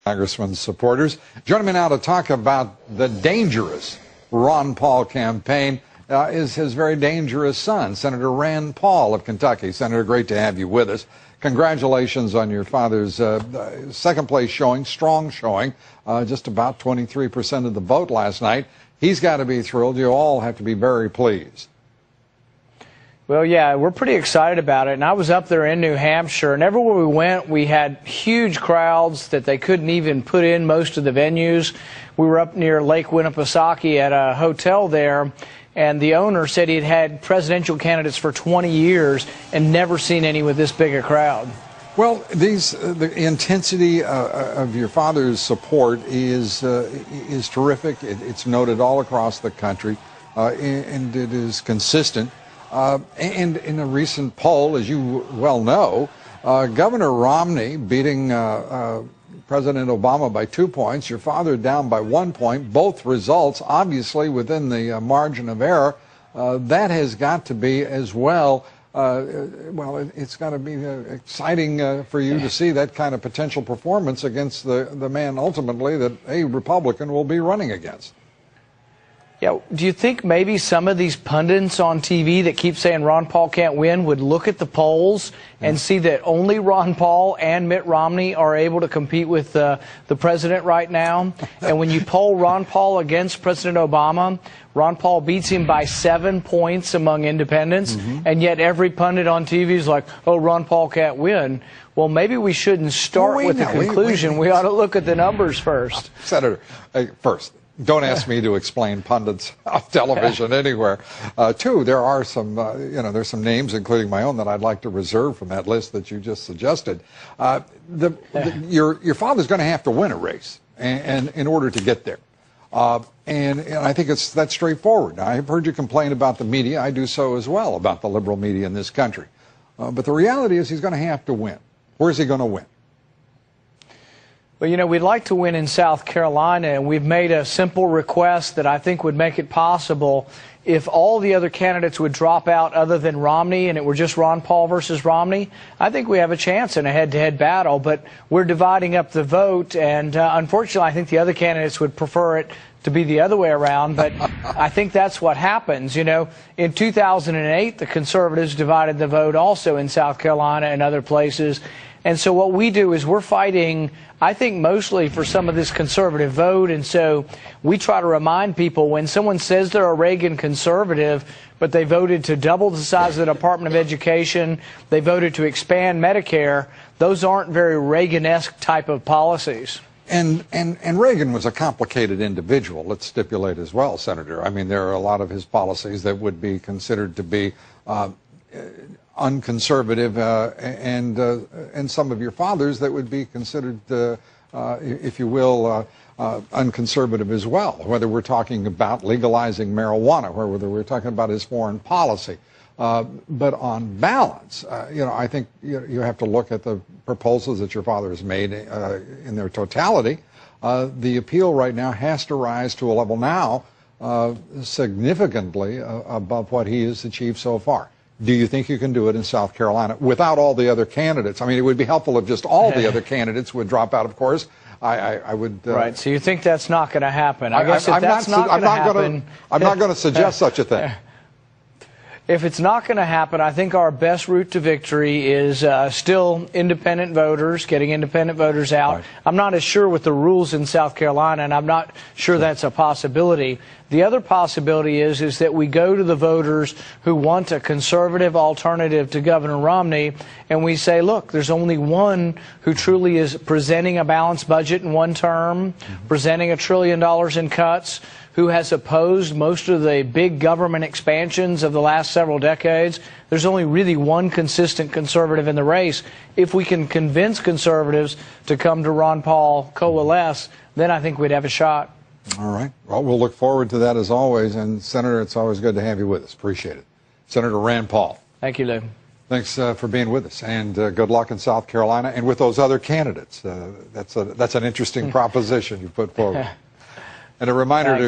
Congressman's supporters. Joining me now to talk about the dangerous Ron Paul campaign is his very dangerous son, Senator Rand Paul of Kentucky. Senator, great to have you with us. Congratulations on your father's second place showing, strong showing, just about 23% of the vote last night. He's got to be thrilled. You all have to be very pleased. Well, yeah, we're pretty excited about it. And I was up there in New Hampshire, and everywhere we went, we had huge crowds that they couldn't even put in most of the venues. We were up near Lake Winnipesaukee at a hotel there, and the owner said he'd had presidential candidates for 20 years and never seen any with this big a crowd. Well, the intensity of your father's support is terrific. It's noted all across the country, and it is consistent. And in a recent poll, as you well know, Governor Romney beating President Obama by 2 points, your father down by 1 point, both results obviously within the margin of error. That has got to be as well, it's got to be exciting for you to see that kind of potential performance against the man ultimately that a Republican will be running against. Yeah, do you think maybe some of these pundits on TV that keep saying Ron Paul can't win would look at the polls and see that only Ron Paul and Mitt Romney are able to compete with the president right now? And when you poll Ron Paul against President Obama, Ron Paul beats him by 7 points among independents, and yet every pundit on TV is like, oh, Ron Paul can't win. Well, maybe we shouldn't start with the conclusion. We ought to look at the numbers first. Senator, first. Don't ask me to explain pundits off television anywhere. Two, there are some, there's some names, including my own, that I'd like to reserve from that list that you just suggested. Your father's going to have to win a race, and in order to get there. And I think that's straightforward. Now, I've heard you complain about the media. I do so as well about the liberal media in this country. But the reality is he's going to have to win. Where's he going to win? Well, we'd like to win in South Carolina, and we've made a simple request that I think would make it possible if all the other candidates would drop out other than Romney and it were just Ron Paul versus Romney. I think we have a chance in a head-to-head battle, but we're dividing up the vote, and unfortunately I think the other candidates would prefer it to be the other way around, but I think that's what happens. In 2008, the conservatives divided the vote also in South Carolina and other places. And so what we do is we're fighting, I think, mostly for some of this conservative vote. And so we try to remind people when someone says they're a Reagan conservative, but they voted to double the size of the Department of Education, they voted to expand Medicare, those aren't very Reagan-esque type of policies. And Reagan was a complicated individual, let's stipulate as well, Senator. I mean, there are a lot of his policies that would be considered to be unconservative, and some of your father's that would be considered, if you will, unconservative as well, whether we're talking about legalizing marijuana, or whether we're talking about his foreign policy. But on balance, I think you have to look at the proposals that your father has made in their totality. The appeal right now has to rise to a level now significantly above what he has achieved so far. Do you think you can do it in South Carolina without all the other candidates? I mean, it would be helpful if just all the other candidates would drop out, of course. I would... right, so you think that's not going to happen. I guess if that's not going to happen... I'm not going to suggest such a thing. If it's not going to happen, I think our best route to victory is still independent voters, getting independent voters out. Right. I'm not as sure with the rules in South Carolina, and I'm not sure that's a possibility. The other possibility is that we go to the voters who want a conservative alternative to Governor Romney, and we say, look, there's only one who truly is presenting a balanced budget in one term, presenting $1 trillion in cuts, who has opposed most of the big government expansions of the last several decades. There's only really one consistent conservative in the race. If we can convince conservatives to come to Ron Paul, coalesce, then I think we'd have a shot. All right. Well, we'll look forward to that as always. And, Senator, it's always good to have you with us. Appreciate it. Senator Rand Paul. Thank you, Lou. Thanks for being with us. And good luck in South Carolina and with those other candidates. That's an interesting proposition you put forward. And a reminder to